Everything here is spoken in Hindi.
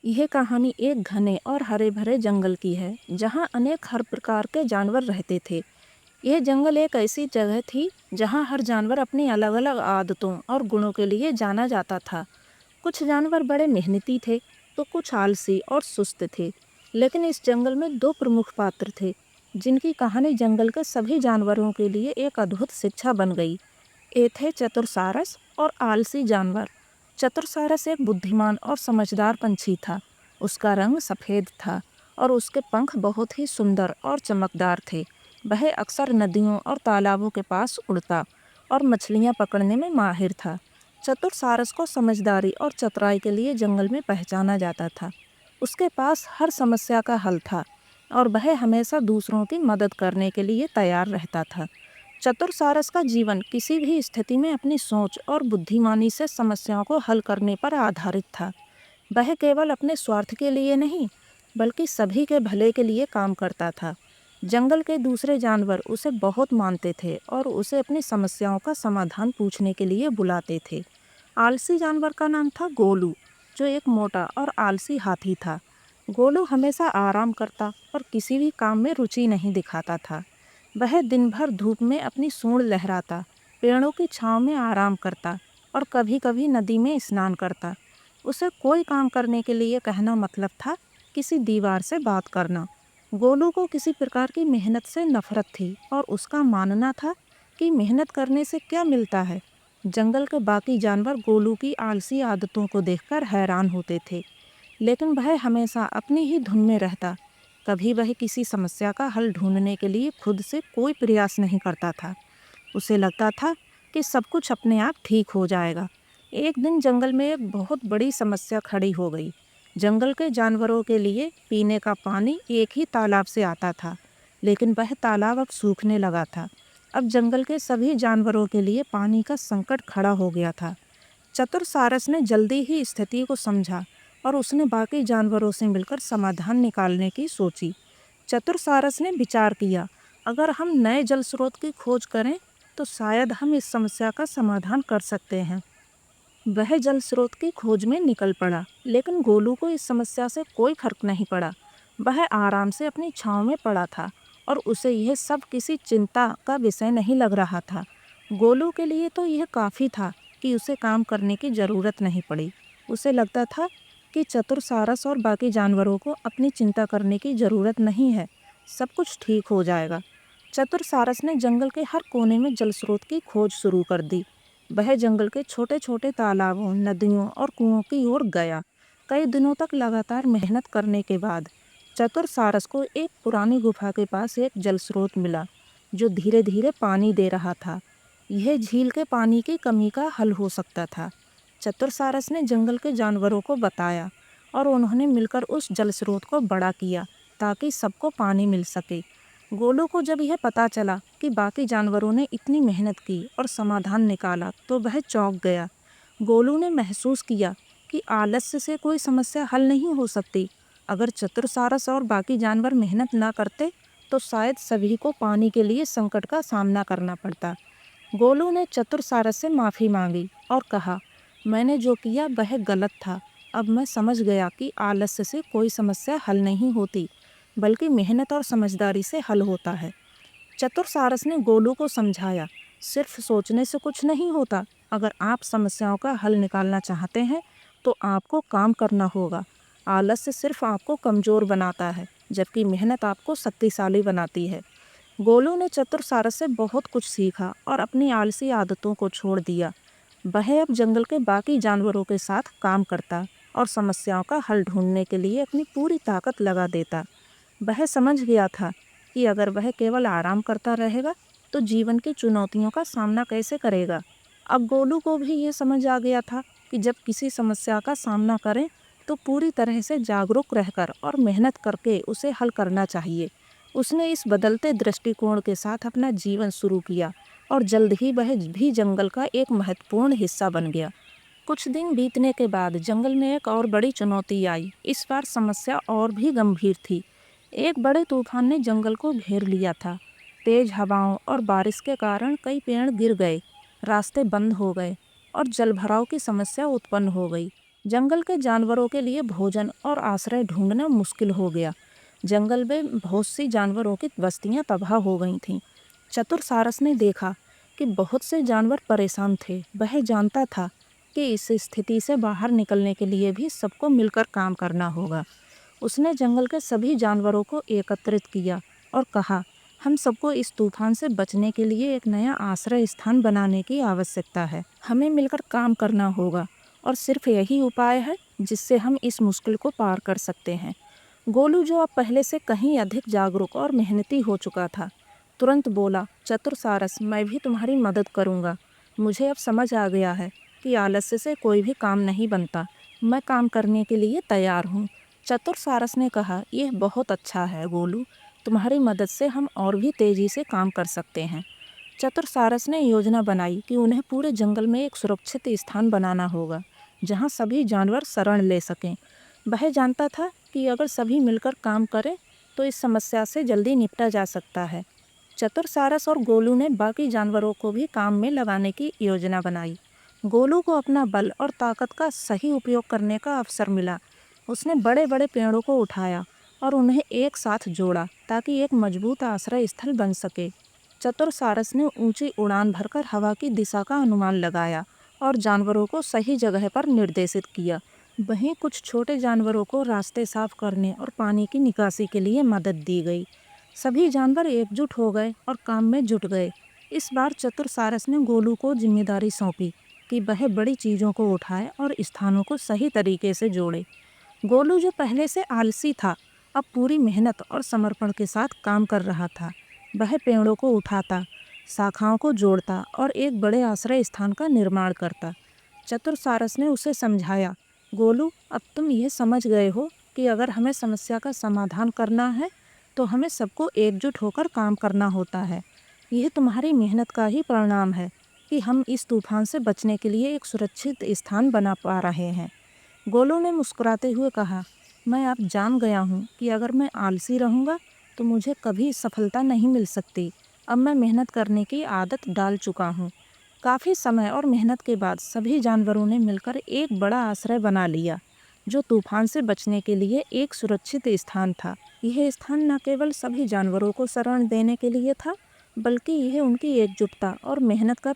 यह कहानी एक घने और हरे भरे जंगल की है जहाँ अनेक हर प्रकार के जानवर रहते थे। यह जंगल एक ऐसी जगह थी जहाँ हर जानवर अपनी अलग अलग आदतों और गुणों के लिए जाना जाता था। कुछ जानवर बड़े मेहनती थे तो कुछ आलसी और सुस्त थे। लेकिन इस जंगल में दो प्रमुख पात्र थे जिनकी कहानी जंगल के सभी जानवरों के लिए एक अद्भुत शिक्षा बन गई। ये थे चतुरसारस और आलसी जानवर। चतुरसारस एक बुद्धिमान और समझदार पंछी था। उसका रंग सफ़ेद था और उसके पंख बहुत ही सुंदर और चमकदार थे। वह अक्सर नदियों और तालाबों के पास उड़ता और मछलियाँ पकड़ने में माहिर था। चतुरसारस को समझदारी और चतुराई के लिए जंगल में पहचाना जाता था। उसके पास हर समस्या का हल था और वह हमेशा दूसरों की मदद करने के लिए तैयार रहता था। चतुरसारस का जीवन किसी भी स्थिति में अपनी सोच और बुद्धिमानी से समस्याओं को हल करने पर आधारित था। वह केवल अपने स्वार्थ के लिए नहीं, बल्कि सभी के भले के लिए काम करता था। जंगल के दूसरे जानवर उसे बहुत मानते थे और उसे अपनी समस्याओं का समाधान पूछने के लिए बुलाते थे। आलसी जानवर का नाम था गोलू, जो एक मोटा और आलसी हाथी था। गोलू हमेशा आराम करता और किसी भी काम में रुचि नहीं दिखाता था। वह दिन भर धूप में अपनी सूंड लहराता, पेड़ों की छांव में आराम करता और कभी-कभी नदी में स्नान करता। उसे कोई काम करने के लिए कहना मतलब था किसी दीवार से बात करना। गोलू को किसी प्रकार की मेहनत से नफरत थी और उसका मानना था कि मेहनत करने से क्या मिलता है। जंगल के बाकी जानवर गोलू की आलसी आदतों को देखकर हैरान होते थे, लेकिन वह हमेशा अपनी ही धुन में रहता। कभी वह किसी समस्या का हल ढूंढने के लिए खुद से कोई प्रयास नहीं करता था। उसे लगता था कि सब कुछ अपने आप ठीक हो जाएगा। एक दिन जंगल में एक बहुत बड़ी समस्या खड़ी हो गई। जंगल के जानवरों के लिए पीने का पानी एक ही तालाब से आता था, लेकिन वह तालाब अब सूखने लगा था। अब जंगल के सभी जानवरों के लिए पानी का संकट खड़ा हो गया था। चतुरसारस ने जल्दी ही स्थिति को समझा और उसने बाकी जानवरों से मिलकर समाधान निकालने की सोची। चतुरसारस ने विचार किया, अगर हम नए जल स्रोत की खोज करें तो शायद हम इस समस्या का समाधान कर सकते हैं। वह जल स्रोत की खोज में निकल पड़ा, लेकिन गोलू को इस समस्या से कोई फर्क नहीं पड़ा। वह आराम से अपनी छांव में पड़ा था और उसे यह सब किसी चिंता का विषय नहीं लग रहा था। गोलू के लिए तो यह काफ़ी था कि उसे काम करने की ज़रूरत नहीं पड़ी। उसे लगता था कि चतुरसारस और बाकी जानवरों को अपनी चिंता करने की ज़रूरत नहीं है, सब कुछ ठीक हो जाएगा। चतुरसारस ने जंगल के हर कोने में जल स्रोत की खोज शुरू कर दी। वह जंगल के छोटे छोटे तालाबों, नदियों और कुओं की ओर गया। कई दिनों तक लगातार मेहनत करने के बाद चतुरसारस को एक पुरानी गुफा के पास एक जल स्रोत मिला, जो धीरे धीरे पानी दे रहा था। यह झील के पानी की कमी का हल हो सकता था। चतुरसारस ने जंगल के जानवरों को बताया और उन्होंने मिलकर उस जल स्रोत को बड़ा किया ताकि सबको पानी मिल सके। गोलू को जब यह पता चला कि बाकी जानवरों ने इतनी मेहनत की और समाधान निकाला तो वह चौंक गया। गोलू ने महसूस किया कि आलस्य से कोई समस्या हल नहीं हो सकती। अगर चतुरसारस और बाकी जानवर मेहनत ना करते तो शायद सभी को पानी के लिए संकट का सामना करना पड़ता। गोलू ने चतुरसारस से माफ़ी मांगी और कहा, मैंने जो किया वह गलत था। अब मैं समझ गया कि आलस्य से कोई समस्या हल नहीं होती, बल्कि मेहनत और समझदारी से हल होता है। चतुरसारस ने गोलू को समझाया, सिर्फ सोचने से कुछ नहीं होता। अगर आप समस्याओं का हल निकालना चाहते हैं तो आपको काम करना होगा। आलस्य सिर्फ आपको कमज़ोर बनाता है, जबकि मेहनत आपको शक्तिशाली बनाती है। गोलू ने चतुरसारस से बहुत कुछ सीखा और अपनी आलसी आदतों को छोड़ दिया। वह अब जंगल के बाकी जानवरों के साथ काम करता और समस्याओं का हल ढूंढने के लिए अपनी पूरी ताकत लगा देता। वह समझ गया था कि अगर वह केवल आराम करता रहेगा तो जीवन की चुनौतियों का सामना कैसे करेगा। अब गोलू को भी ये समझ आ गया था कि जब किसी समस्या का सामना करें तो पूरी तरह से जागरूक रहकर और मेहनत करके उसे हल करना चाहिए। उसने इस बदलते दृष्टिकोण के साथ अपना जीवन शुरू किया और जल्द ही वह भी जंगल का एक महत्वपूर्ण हिस्सा बन गया। कुछ दिन बीतने के बाद जंगल में एक और बड़ी चुनौती आई। इस बार समस्या और भी गंभीर थी। एक बड़े तूफान ने जंगल को घेर लिया था। तेज हवाओं और बारिश के कारण कई पेड़ गिर गए, रास्ते बंद हो गए और जलभराव की समस्या उत्पन्न हो गई। जंगल के जानवरों के लिए भोजन और आश्रय ढूंढना मुश्किल हो गया। जंगल में बहुत सी जानवरों की बस्तियां तबाह हो गई थीं। चतुर सारस ने देखा कि बहुत से जानवर परेशान थे। वह जानता था कि इस स्थिति से बाहर निकलने के लिए भी सबको मिलकर काम करना होगा। उसने जंगल के सभी जानवरों को एकत्रित किया और कहा, हम सबको इस तूफान से बचने के लिए एक नया आश्रय स्थान बनाने की आवश्यकता है। हमें मिलकर काम करना होगा और सिर्फ यही उपाय है जिससे हम इस मुश्किल को पार कर सकते हैं। गोलू, जो अब पहले से कहीं अधिक जागरूक और मेहनती हो चुका था, तुरंत बोला, चतुर सारस, मैं भी तुम्हारी मदद करूँगा। मुझे अब समझ आ गया है कि आलस्य से कोई भी काम नहीं बनता। मैं काम करने के लिए तैयार हूँ। चतुर सारस ने कहा, यह बहुत अच्छा है गोलू, तुम्हारी मदद से हम और भी तेज़ी से काम कर सकते हैं। चतुर सारस ने योजना बनाई कि उन्हें पूरे जंगल में एक सुरक्षित स्थान बनाना होगा जहाँ सभी जानवर शरण ले सकें। वह जानता था कि अगर सभी मिलकर काम करें तो इस समस्या से जल्दी निपटा जा सकता है। चतुर सारस और गोलू ने बाकी जानवरों को भी काम में लगाने की योजना बनाई। गोलू को अपना बल और ताकत का सही उपयोग करने का अवसर मिला। उसने बड़े बड़े पेड़ों को उठाया और उन्हें एक साथ जोड़ा ताकि एक मजबूत आश्रय स्थल बन सके। चतुर सारस ने ऊंची उड़ान भरकर हवा की दिशा का अनुमान लगाया और जानवरों को सही जगह पर निर्देशित किया। वहीं कुछ छोटे जानवरों को रास्ते साफ करने और पानी की निकासी के लिए मदद दी गई। सभी जानवर एकजुट हो गए और काम में जुट गए। इस बार चतुर सारस ने गोलू को जिम्मेदारी सौंपी कि वह बड़ी चीज़ों को उठाए और स्थानों को सही तरीके से जोड़े। गोलू, जो पहले से आलसी था, अब पूरी मेहनत और समर्पण के साथ काम कर रहा था। वह पेड़ों को उठाता, शाखाओं को जोड़ता और एक बड़े आश्रय स्थान का निर्माण करता। चतुर सारस ने उसे समझाया, गोलू, अब तुम ये समझ गए हो कि अगर हमें समस्या का समाधान करना है तो हमें सबको एकजुट होकर काम करना होता है। यह तुम्हारी मेहनत का ही परिणाम है कि हम इस तूफान से बचने के लिए एक सुरक्षित स्थान बना पा रहे हैं। गोलू ने मुस्कुराते हुए कहा, मैं अब जान गया हूँ कि अगर मैं आलसी रहूँगा तो मुझे कभी सफलता नहीं मिल सकती। अब मैं मेहनत करने की आदत डाल चुका हूँ। काफ़ी समय और मेहनत के बाद सभी जानवरों ने मिलकर एक बड़ा आश्रय बना लिया, जो तूफान से बचने के लिए एक सुरक्षित स्थान था। यह स्थान न केवल सभी जानवरों को शरण देने के लिए था, बल्कि यह उनकी एकजुटता और मेहनत का